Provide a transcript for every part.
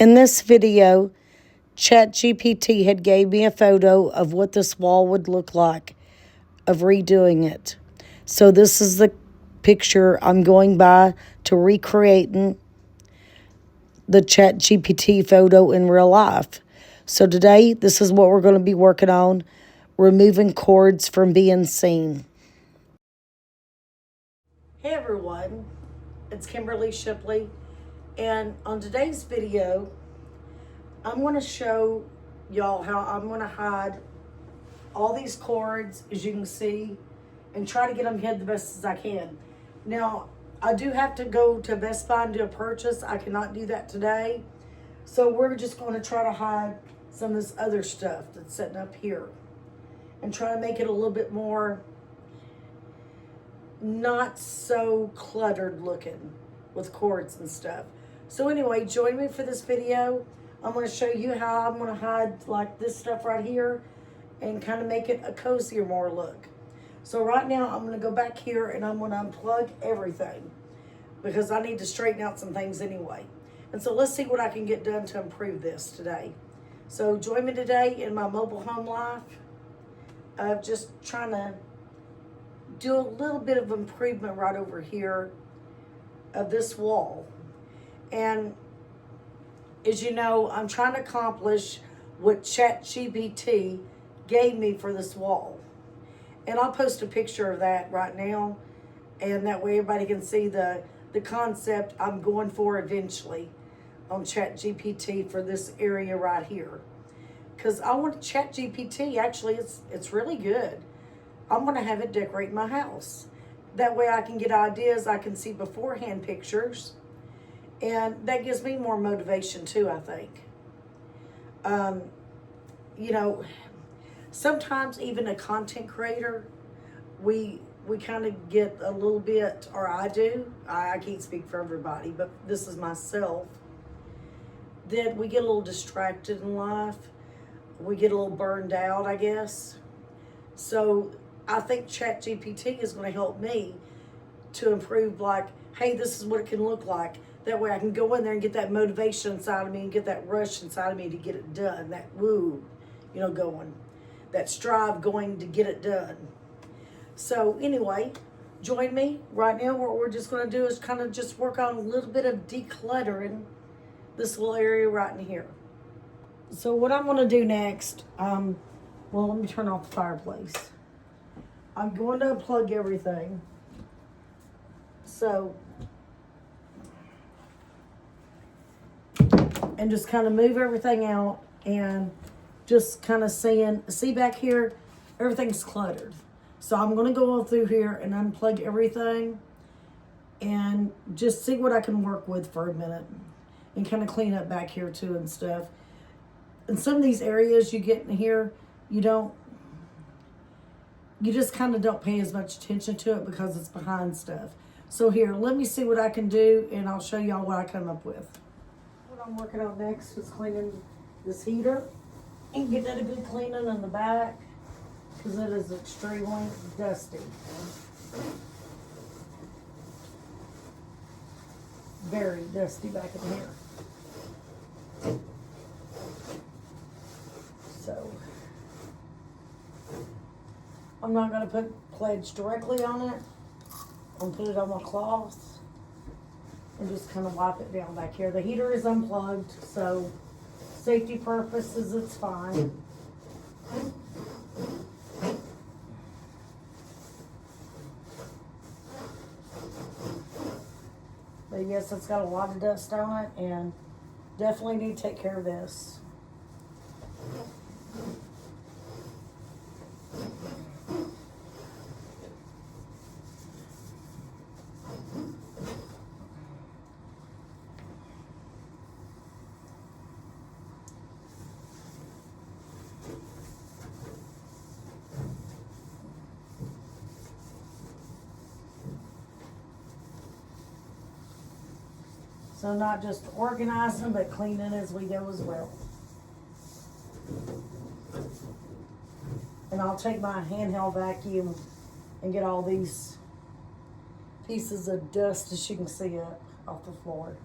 In this video, ChatGPT had gave me a photo of what this wall would look like of redoing it. So this is the picture I'm going by to recreating the ChatGPT photo in real life. So today, this is what we're going to be working on, removing cords from being seen. Hey everyone, it's Kimberly Shipley, and on today's video, I'm going to show y'all how I'm going to hide all these cords, as you can see, and try to get them hid the best as I can. Now, I do have to go to Best Buy and do a purchase. I cannot do that today. So we're just going to try to hide some of this other stuff that's sitting up here and try to make it a little bit more not so cluttered looking with cords and stuff. So anyway, join me for this video. I'm going to show you how I'm going to hide like this stuff right here and kind of make it a cozier more look. So right now I'm going to go back here and I'm going to unplug everything because I need to straighten out some things anyway. And so let's see what I can get done to improve this today. So join me today in my mobile home life of just trying to do a little bit of improvement right over here of this wall. And as you know, I'm trying to accomplish what ChatGPT gave me for this wall. And I'll post a picture of that right now, and that way everybody can see the concept I'm going for eventually on ChatGPT for this area right here. Because I want ChatGPT, actually, it's really good. I'm going to have it decorate my house. That way I can get ideas, I can see beforehand pictures, and that gives me more motivation too, I think. You know, sometimes even a content creator, we kind of get a little bit, or I do, I can't speak for everybody, but this is myself, that we get a little distracted in life. We get a little burned out, I guess. So I think ChatGPT is going to help me to improve, like, hey, this is what it can look like. That way I can go in there and get that motivation inside of me and get that rush inside of me to get it done. That woo, you know, going. That strive going to get it done. So anyway, join me right now. What we're just going to do is kind of just work on a little bit of decluttering this little area right in here. So what I'm going to do next, well, let me turn off the fireplace. I'm going to unplug everything. So, and just kind of move everything out and just kind of see back here, everything's cluttered. So I'm going to go through here and unplug everything and just see what I can work with for a minute and kind of clean up back here too and stuff. And some of these areas you get in here, you just kind of don't pay as much attention to it because it's behind stuff. So here, let me see what I can do and I'll show y'all what I come up with. What I'm working on next is cleaning this heater and getting it a good cleaning in the back because it is extremely dusty. Very dusty back in here. So I'm not going to put pledge directly on it. I'm going to put it on my cloth and just kind of wipe it down back here. The heater is unplugged, so safety purposes, it's fine. But yes, it's got a lot of dust on it and definitely need to take care of this. So not just organizing, but cleaning as we go as well. And I'll take my handheld vacuum and get all these pieces of dust, as you can see, up off the floor.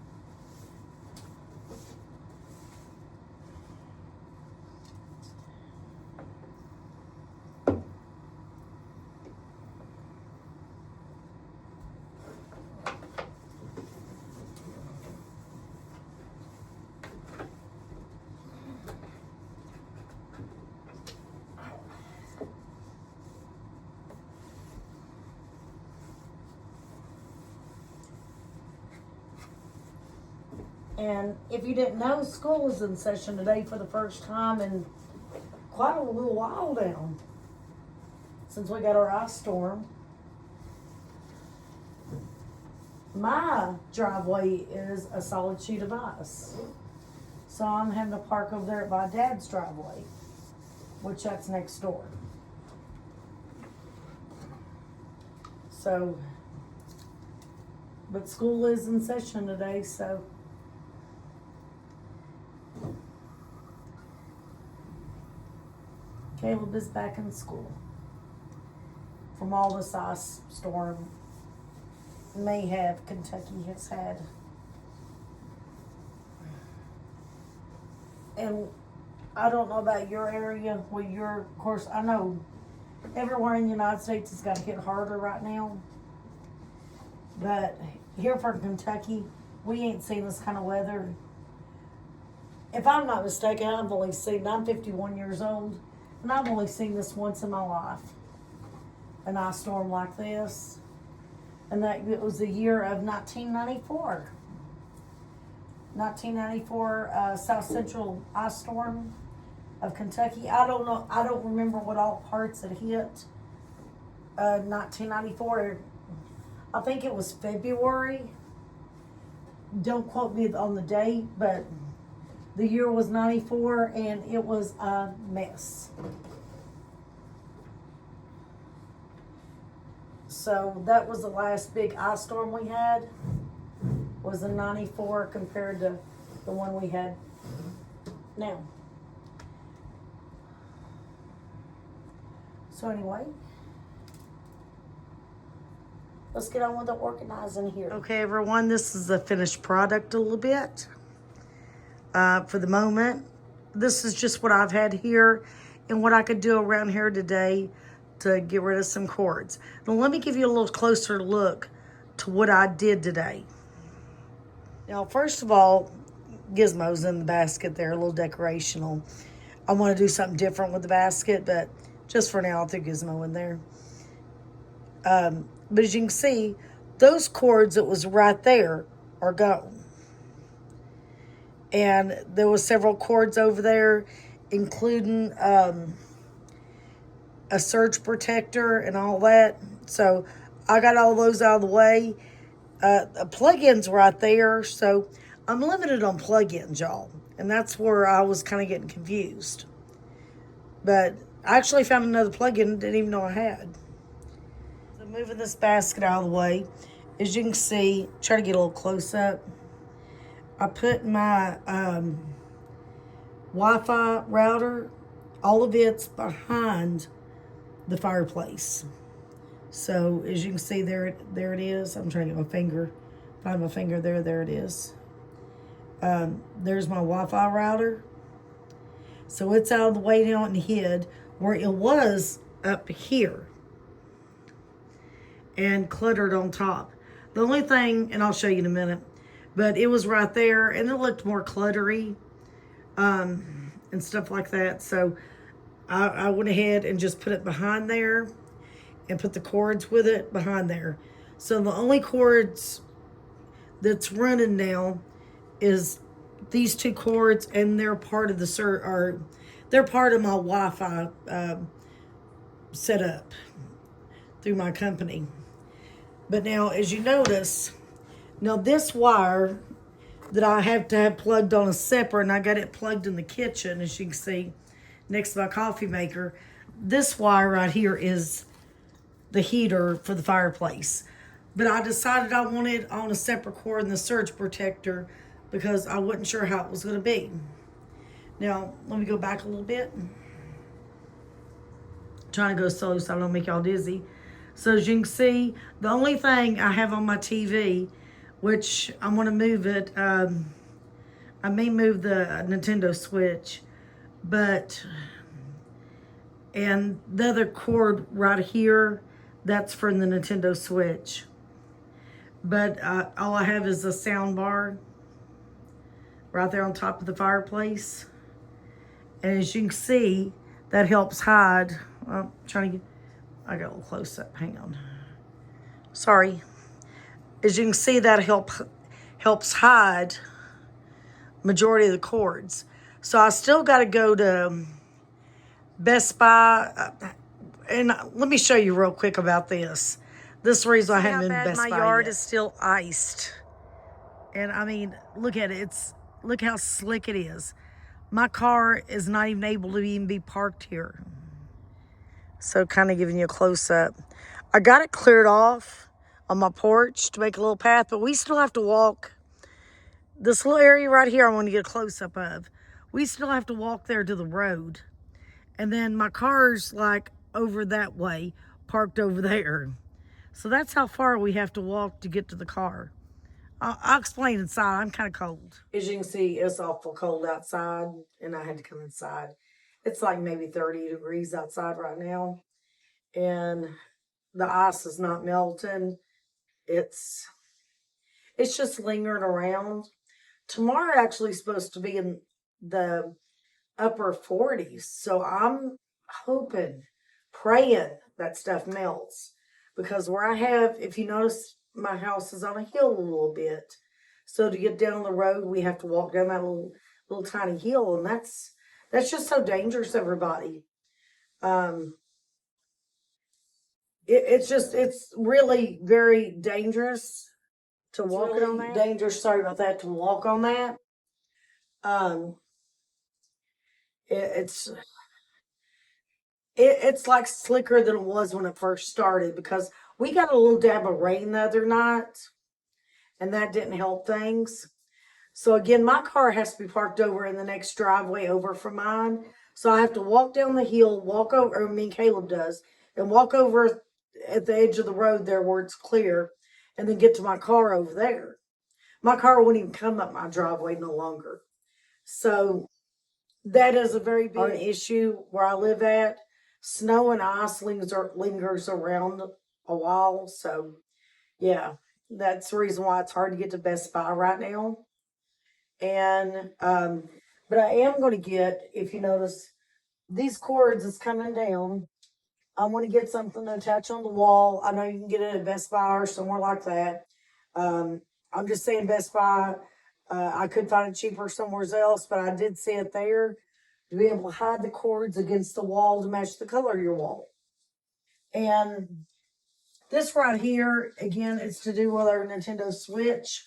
And if you didn't know, school is in session today for the first time in quite a little while now, since we got our ice storm. My driveway is a solid sheet of ice. So I'm having to park over there at my dad's driveway, which that's next door. So, but school is in session today, so. Caleb is back in school from all this ice storm mayhem Kentucky has had. And I don't know about your area, of course, I know everywhere in the United States has got hit harder right now. But here from Kentucky, we ain't seen this kind of weather. If I'm not mistaken, I'm 51 years old, and I've only seen this once in my life. An ice storm like this. And that it was the year of 1994. 1994 South Central ice storm of Kentucky. I don't know. I don't remember what all parts it hit. 1994. I think it was February. Don't quote me on the date, but the year was 94, and it was a mess. So that was the last big ice storm we had, was in 94 compared to the one we had now. So anyway, let's get on with the organizing here. Okay, everyone, this is the finished product a little bit. For the moment, this is just what I've had here and what I could do around here today to get rid of some cords. Now let me give you a little closer look to what I did today. Now, first of all, gizmos in the basket there, a little decorational. I want to do something different with the basket, but just for now, I'll throw gizmo in there. But as you can see, those cords that was right there are gone. And there was several cords over there, including a surge protector and all that. So I got all those out of the way. The plug-ins right there. So I'm limited on plug-ins, y'all. And that's where I was kind of getting confused. But I actually found another plug-in didn't even know I had. So moving this basket out of the way. As you can see, try to get a little close up. I put my Wi-Fi router, all of it's behind the fireplace. So as you can see, there it is. I'm trying to get my finger, find my finger there. There it is. There's my Wi-Fi router. So it's out of the way now and hid where it was up here and cluttered on top. The only thing, and I'll show you in a minute, but it was right there and it looked more cluttery and stuff like that. So I went ahead and just put it behind there and put the cords with it behind there. So the only cords that's running now is these two cords, and they're part of the they're part of my Wi-Fi setup through my company. But now, as you notice, now this wire that I have to have plugged on a separate, and I got it plugged in the kitchen, as you can see, next to my coffee maker. This wire right here is the heater for the fireplace. But I decided I wanted on a separate cord in the surge protector because I wasn't sure how it was going to be. Now, let me go back a little bit. I'm trying to go slow so I don't make y'all dizzy. So as you can see, the only thing I have on my TV, which I'm going to move it, I may move the Nintendo Switch, but, and the other cord right here, that's for the Nintendo Switch. But all I have is a sound bar right there on top of the fireplace. And as you can see, that helps hide. Well, I'm trying to get, I got a little close up, hang on. Sorry. As you can see, that helps hide majority of the cords. So I still got to go to Best Buy. And let me show you real quick about this. This is the reason I haven't been to Best Buy. My yard is still iced. And I mean, look at it. Look how slick it is. My car is not even able to even be parked here. So kind of giving you a close up. I got it cleared off on my porch to make a little path, but we still have to walk. This little area right here I want to get a close up of. We still have to walk there to the road. And then my car's like over that way, parked over there. So that's how far we have to walk to get to the car. I'll explain inside. I'm kind of cold. As you can see, it's awful cold outside, and I had to come inside. It's like maybe 30 degrees outside right now, and the ice is not melting. It's just lingering around. Tomorrow actually supposed to be in the upper 40s, so I'm hoping, praying that stuff melts. Because where I have, if you notice, my house is on a hill a little bit. So to get down the road, we have to walk down that little tiny hill, and that's just so dangerous, everybody. It's really very dangerous to walk on that. Dangerous, sorry about that, to walk on that. Um, it's it's like slicker than it was when it first started, because we got a little dab of rain the other night, and that didn't help things. So again, my car has to be parked over in the next driveway over from mine. So I have to walk down the hill, walk over, or me and Caleb does, and walk over at the edge of the road there where it's clear, and then get to my car over there. My car won't even come up my driveway no longer. So that is a very big issue where I live at. Snow and ice lingers around a while. So yeah, that's the reason why it's hard to get to Best Buy right now. And but I am going to get, if you notice, these cords is coming down. I want to get something to attach on the wall. I know you can get it at Best Buy or somewhere like that. I'm just saying Best Buy. I could find it cheaper somewhere else, but I did see it there to be able to hide the cords against the wall to match the color of your wall. And this right here, again, it's to do with our Nintendo Switch.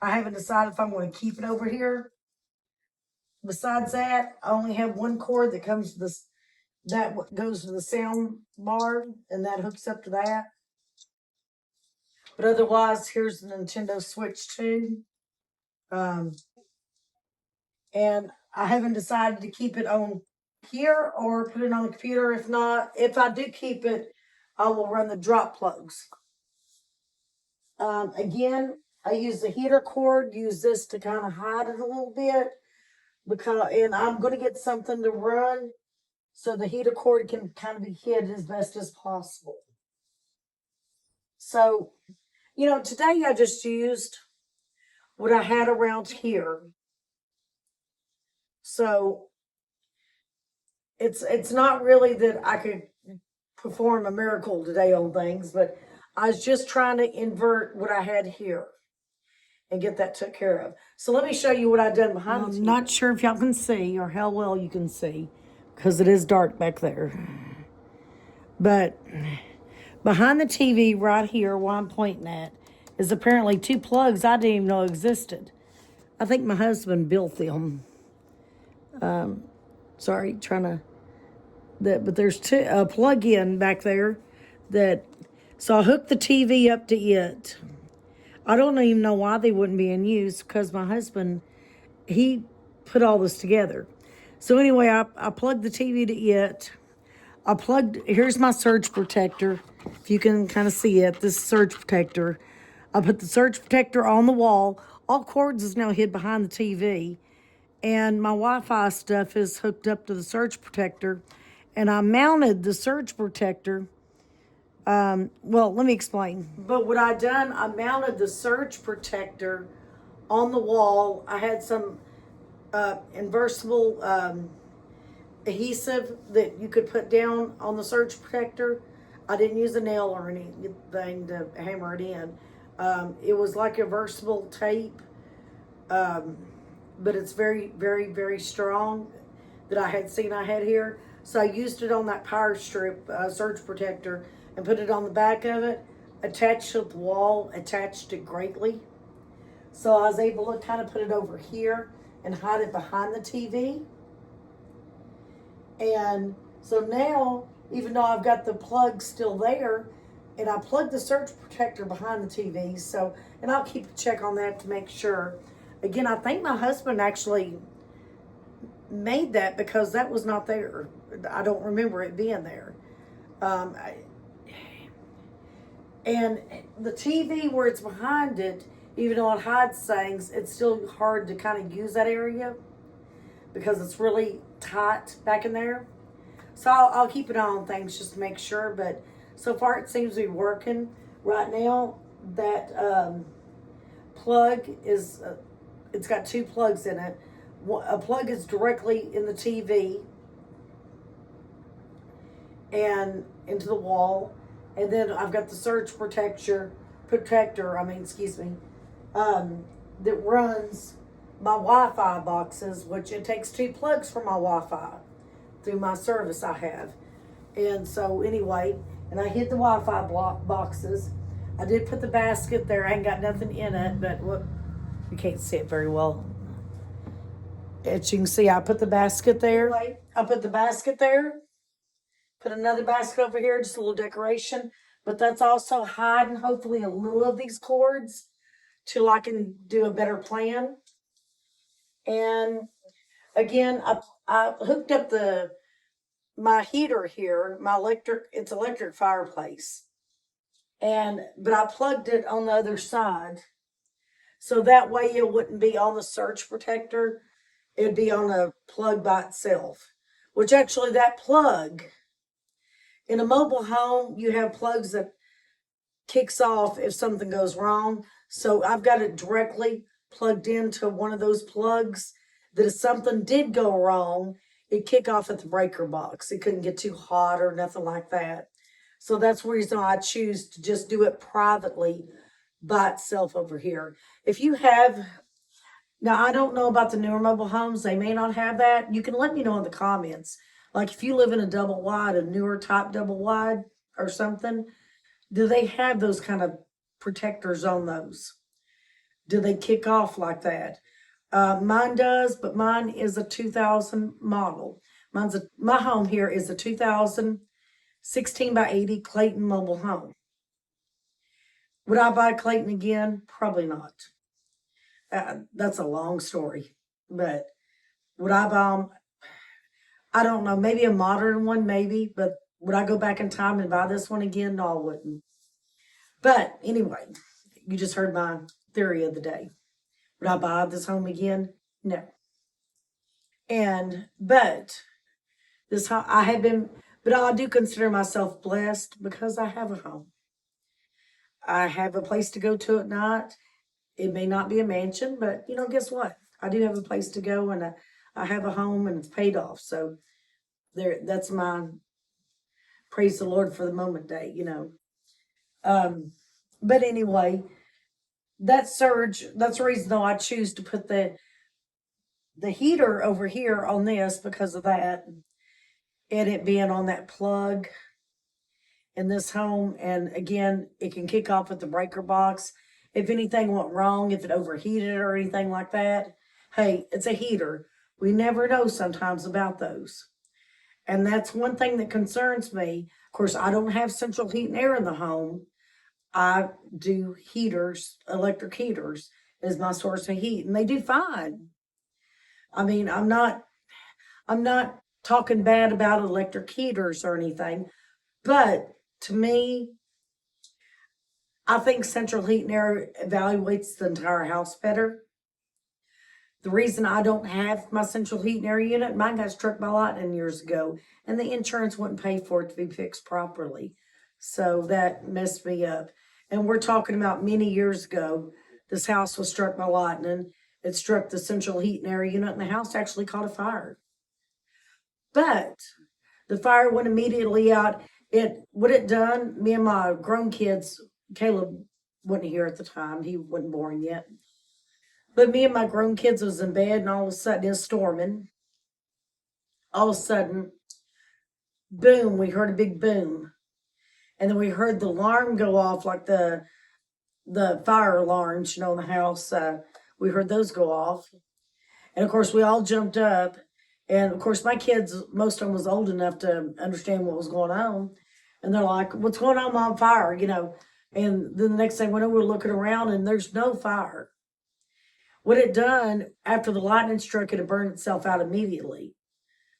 I haven't decided if I'm going to keep it over here. Besides that, I only have one cord that comes to this, that goes to the sound bar, and that hooks up to that. But otherwise, here's the Nintendo Switch 2. And I haven't decided to keep it on here or put it on the computer. If not, if I do keep it, I will run the drop plugs. Again, I use the heater cord, use this to kind of hide it a little bit, and I'm going to get something to run so the heater cord can kind of be hid as best as possible. So, today I just used what I had around here. So it's not really that I could perform a miracle today on things, but I was just trying to invert what I had here and get that took care of. So let me show you what I've done behind the TV. I'm not sure if y'all can see or how well you can see, because it is dark back there. But behind the TV right here where I'm pointing at is apparently two plugs I didn't even know existed. I think my husband built them. Sorry, but there's a plug-in back there so I hooked the TV up to it. I don't even know why they wouldn't be in use, because my husband, he put all this together. So anyway, I plugged the TV to it. Here's my surge protector. If you can kind of see it, this surge protector. I put the surge protector on the wall. All cords is now hid behind the TV. And my Wi-Fi stuff is hooked up to the surge protector. And I mounted the surge protector. Well, let me explain. But what I done, I mounted the surge protector on the wall. I had some inversible adhesive that you could put down on the surge protector. I didn't use a nail or anything to hammer it in. It was like a versatile tape. but it's very, very, very strong that I had seen I had here. So I used it on that power strip surge protector and put it on the back of it, attached to the wall, attached it greatly. So I was able to kind of put it over here and hide it behind the TV. And so now, even though I've got the plug still there, and I plugged the surge protector behind the TV, so, and I'll keep a check on that to make sure. Again, I think my husband actually made that because that was not there. I don't remember it being there. Um, and the TV where it's behind it, even though it hides things, it's still hard to kind of use that area because it's really tight back in there. So I'll keep an eye on things just to make sure. But so far it seems to be working. Right now, that plug is, it's got two plugs in it. A plug is directly in the TV and into the wall. And then I've got the surge protector, that runs my Wi-Fi boxes, which it takes two plugs for my Wi-Fi through my service I have. And so anyway, and I hid the Wi-Fi boxes. I did put the basket there. I ain't got nothing in it, but what, you can't see it very well. As you can see, I put the basket there. I put the basket there. Put another basket over here, just a little decoration. But that's also hiding, hopefully, a little of these cords till I can do a better plan. And again, I hooked up my heater here, it's electric fireplace. But I plugged it on the other side. So that way it wouldn't be on the surge protector. It'd be on a plug by itself. Which actually that plug, in a mobile home, you have plugs that kicks off if something goes wrong. So I've got it directly plugged into one of those plugs that if something did go wrong, it'd kick off at the breaker box. It couldn't get too hot or nothing like that. So that's the reason I choose to just do it privately by itself over here. If you have, now I don't know about the newer mobile homes, they may not have that. You can let me know in the comments. Like if you live in a double wide, a newer type double wide or something, do they have those kind of protectors on those? Do they kick off like that? Mine does, but mine is a 2000 model. My home here is a 2016 by 80 Clayton mobile home. Would I buy Clayton again? Probably not. That's a long story, but would I buy them? I don't know. Maybe a modern one, maybe, but would I go back in time and buy this one again? No, I wouldn't. But anyway, you just heard my theory of the day. Would I buy this home again? No. But this home, but I do consider myself blessed because I have a home. I have a place to go to at night. It may not be a mansion, but guess what? I do have a place to go, and I have a home, and it's paid off. So that's my praise the Lord for the moment day. But anyway, that's the reason though I choose to put the heater over here on this because of that, and it being on that plug in this home. And again, it can kick off with the breaker box. If anything went wrong, if it overheated or anything like that, hey, it's a heater. We never know sometimes about those. And that's one thing that concerns me. Of course, I don't have central heat and air in the home. I do heaters, electric heaters is my source of heat, and they do fine. I mean, I'm not talking bad about electric heaters or anything, but to me, I think central heat and air evaluates the entire house better. The reason I don't have my central heat and air unit, mine got struck by lightning years ago, and the insurance wouldn't pay for it to be fixed properly. So that messed me up. And we're talking about many years ago, this house was struck by lightning. It struck the central heat and air unit, and the house actually caught a fire. But the fire went immediately out. What it done, me and my grown kids, Caleb wasn't here at the time, he wasn't born yet. But me and my grown kids was in bed, and all of a sudden it's storming. All of a sudden, boom, we heard a big boom. And then we heard the alarm go off, like the fire alarms, in the house. We heard those go off. And of course, we all jumped up. And of course, my kids, most of them was old enough to understand what was going on. And they're like, "What's going on, Mom? Fire, And then the next thing we know, we're looking around and there's no fire. What it done after the lightning struck, it burned itself out immediately.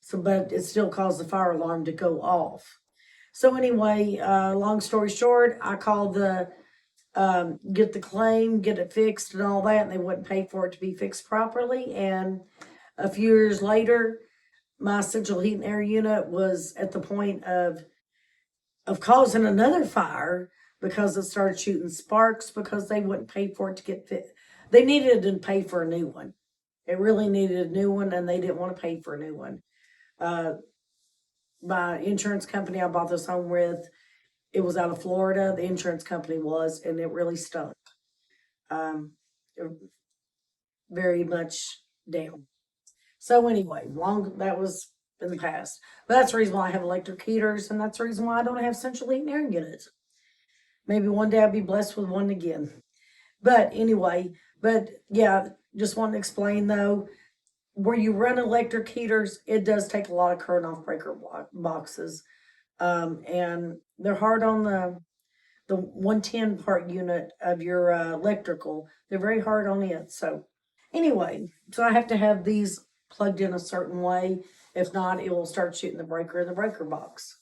So, but it still caused the fire alarm to go off. So anyway, long story short, I called the get the claim, get it fixed, and all that, and they wouldn't pay for it to be fixed properly. And a few years later, my central heat and air unit was at the point of causing another fire because it started shooting sparks because they wouldn't pay for it to get fit. They needed to pay for a new one. It really needed a new one, and they didn't want to pay for a new one. My insurance company I bought this home with, it was out of Florida. The insurance company was, and it really stunk. Um, very much down. So anyway, that was in the past. But that's the reason why I have electric heaters, and that's the reason why I don't have central heat and air units. Maybe one day I'll be blessed with one again. But anyway, yeah, just want to explain though, where you run electric heaters, it does take a lot of current off breaker boxes. And they're hard on the 110 part unit of your electrical. They're very hard on it. So anyway, so I have to have these plugged in a certain way. If not, it will start shooting the breaker in the breaker box.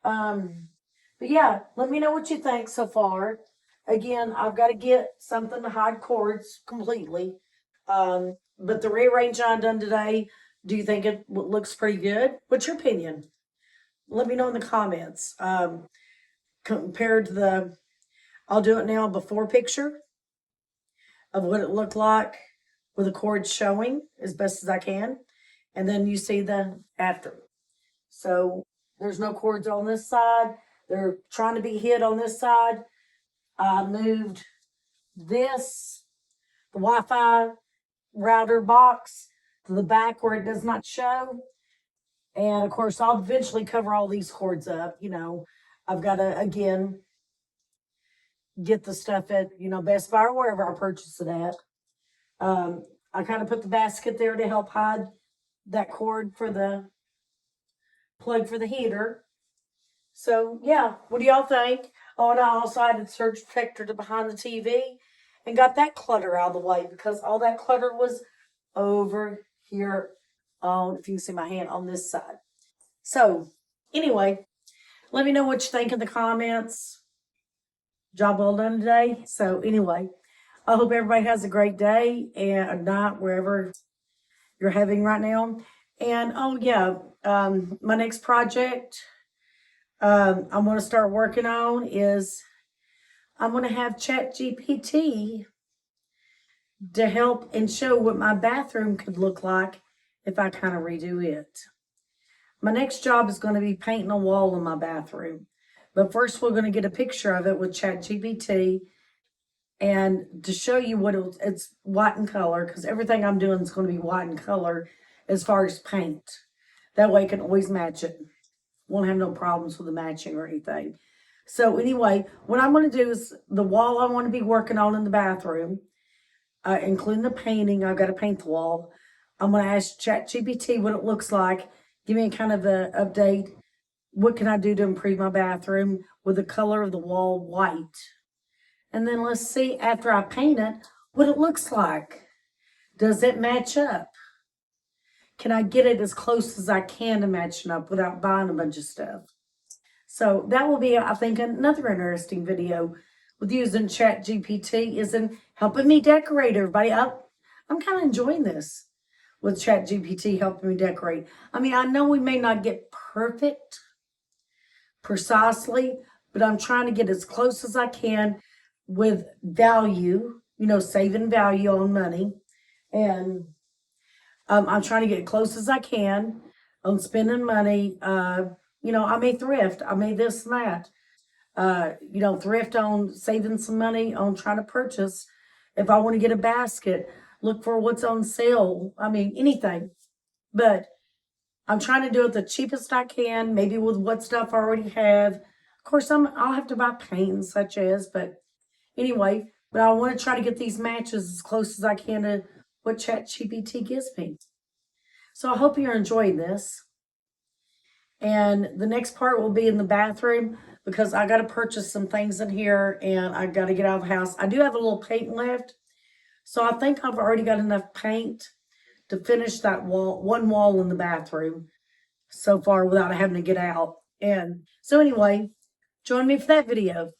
But yeah, let me know what you think so far. Again, I've got to get something to hide cords completely. But the rearrange I done today, do you think it looks pretty good? What's your opinion? Let me know in the comments. Compared to I'll do it now before picture of what it looked like with the cords showing as best as I can. And then you see the after. So there's no cords on this side. They're trying to be hid on this side. I moved this, the Wi-Fi router box, to the back where it does not show. And of course, I'll eventually cover all these cords up. I've got to, again, get the stuff at, Best Buy or wherever I purchase it at. I kind of put the basket there to help hide that cord for the plug for the heater. So yeah, what do y'all think? Oh, and I also added surge protector to behind the TV and got that clutter out of the way because all that clutter was over here on, if you can see my hand, on this side. So anyway, let me know what you think in the comments. Job well done today. So anyway, I hope everybody has a great day and night wherever you're having right now. And oh yeah, my next project I'm going to start working on is I'm going to have ChatGPT to help and show what my bathroom could look like if I kind of redo it. My next job is going to be painting a wall in my bathroom. But first, we're going to get a picture of it with ChatGPT and to show you what it's white in color, because everything I'm doing is going to be white in color as far as paint. That way, I can always match it. Won't have no problems with the matching or anything. So anyway, what I'm going to do is the wall I want to be working on in the bathroom, including the painting. I've got to paint the wall. I'm going to ask ChatGPT what it looks like. Give me kind of an update. What can I do to improve my bathroom with the color of the wall white? And then let's see, after I paint it, what it looks like. Does it match up? Can I get it as close as I can to matching up without buying a bunch of stuff? So that will be, I think, another interesting video with using ChatGPT is in helping me decorate, everybody. I'm kind of enjoying this with ChatGPT helping me decorate. I mean, I know we may not get perfect precisely, but I'm trying to get as close as I can with value, saving value on money. And I'm trying to get as close as I can on spending money. I may thrift. I may this and that. Thrift on saving some money on trying to purchase. If I want to get a basket, look for what's on sale. I mean, anything. But I'm trying to do it the cheapest I can, maybe with what stuff I already have. Of course, I'll have to buy paint and such as, but anyway, but I want to try to get these matches as close as I can to what ChatGPT gives me. So I hope you're enjoying this. And the next part will be in the bathroom because I got to purchase some things in here and I got to get out of the house. I do have a little paint left. So I think I've already got enough paint to finish that one wall in the bathroom so far without having to get out. And so anyway, join me for that video.